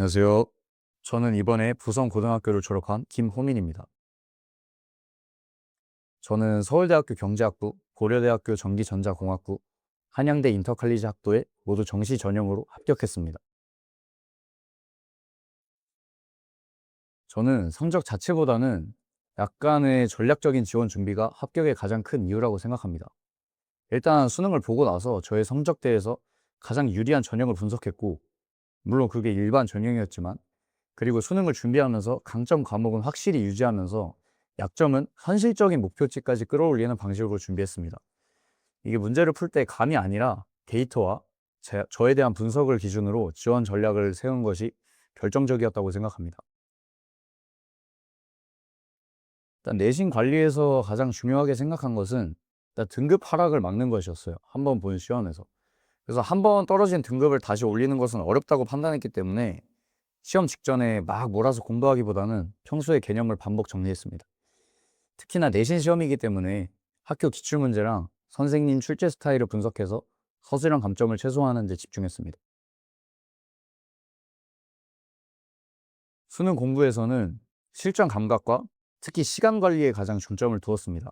안녕하세요. 저는 이번에 부성고등학교를 졸업한 김호민입니다. 저는 서울대학교 경제학부, 고려대학교 전기전자공학부, 한양대 인터칼리지 학도에 모두 정시 전형으로 합격했습니다. 저는 성적 자체보다는 약간의 전략적인 지원 준비가 합격의 가장 큰 이유라고 생각합니다. 일단 수능을 보고 나서 저의 성적대에서 가장 유리한 전형을 분석했고, 물론 그게 일반 전형이었지만, 그리고 수능을 준비하면서 강점 과목은 확실히 유지하면서 약점은 현실적인 목표치까지 끌어올리는 방식으로 준비했습니다. 이게 문제를 풀 때 감이 아니라 데이터와 저에 대한 분석을 기준으로 지원 전략을 세운 것이 결정적이었다고 생각합니다. 일단 내신 관리에서 가장 중요하게 생각한 것은 일단 등급 하락을 막는 것이었어요. 한 번 본 시험에서. 그래서 한 번 떨어진 등급을 다시 올리는 것은 어렵다고 판단했기 때문에 시험 직전에 막 몰아서 공부하기보다는 평소의 개념을 반복 정리했습니다. 특히나 내신 시험이기 때문에 학교 기출문제랑 선생님 출제 스타일을 분석해서 서술형 감점을 최소화하는 데 집중했습니다. 수능 공부에서는 실전 감각과 특히 시간 관리에 가장 중점을 두었습니다.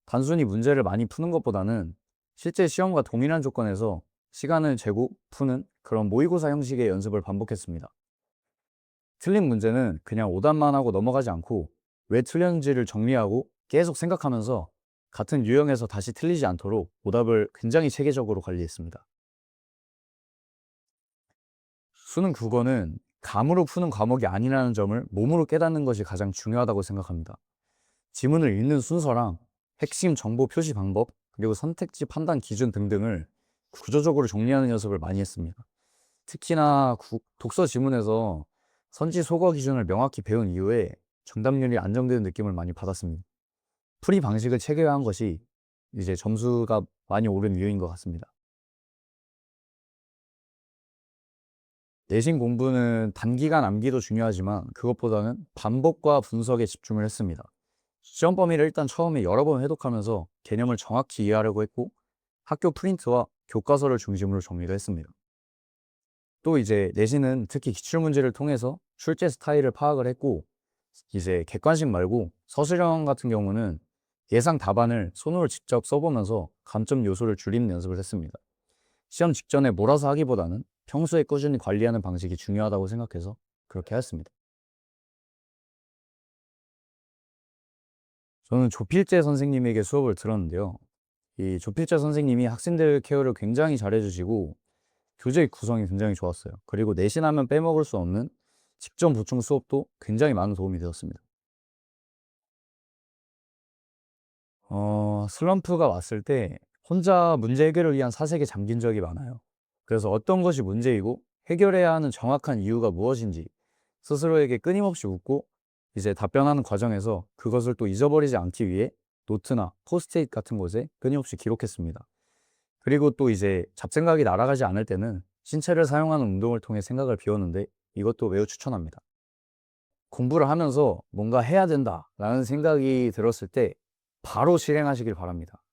단순히 문제를 많이 푸는 것보다는 실제 시험과 동일한 조건에서 시간을 재고 푸는 그런 모의고사 형식의 연습을 반복했습니다. 틀린 문제는 그냥 오답만 하고 넘어가지 않고 왜 틀렸는지를 정리하고 계속 생각하면서 같은 유형에서 다시 틀리지 않도록 오답을 굉장히 체계적으로 관리했습니다. 수능 국어는 감으로 푸는 과목이 아니라는 점을 몸으로 깨닫는 것이 가장 중요하다고 생각합니다. 지문을 읽는 순서랑 핵심 정보 표시 방법, 그리고 선택지 판단 기준 등등을 구조적으로 정리하는 연습을 많이 했습니다. 특히나 독서 지문에서 선지 소거 기준을 명확히 배운 이후에 정답률이 안정되는 느낌을 많이 받았습니다. 풀이 방식을 체계화한 것이 이제 점수가 많이 오른 이유인 것 같습니다. 내신 공부는 단기간 암기도 중요하지만 그것보다는 반복과 분석에 집중을 했습니다. 시험 범위를 일단 처음에 여러 번 회독하면서 개념을 정확히 이해하려고 했고 학교 프린트와 교과서를 중심으로 정리를 했습니다. 또 이제 내신은 특히 기출문제를 통해서 출제 스타일을 파악을 했고 이제 객관식 말고 서술형 같은 경우는 예상 답안을 손으로 직접 써보면서 감점 요소를 줄이는 연습을 했습니다. 시험 직전에 몰아서 하기보다는 평소에 꾸준히 관리하는 방식이 중요하다고 생각해서 그렇게 했습니다. 저는 조필재 선생님에게 수업을 들었는데요. 이 조필재 선생님이 학생들 케어를 굉장히 잘해주시고 교재 구성이 굉장히 좋았어요. 그리고 내신하면 빼먹을 수 없는 직전 보충 수업도 굉장히 많은 도움이 되었습니다. 슬럼프가 왔을 때 혼자 문제 해결을 위한 사색에 잠긴 적이 많아요. 그래서 어떤 것이 문제이고 해결해야 하는 정확한 이유가 무엇인지 스스로에게 끊임없이 묻고 이제 답변하는 과정에서 그것을 또 잊어버리지 않기 위해 노트나 포스트잇 같은 곳에 끊임없이 기록했습니다. 그리고 또 이제 잡생각이 날아가지 않을 때는 신체를 사용하는 운동을 통해 생각을 비웠는데 이것도 매우 추천합니다. 공부를 하면서 뭔가 해야 된다라는 생각이 들었을 때 바로 실행하시길 바랍니다.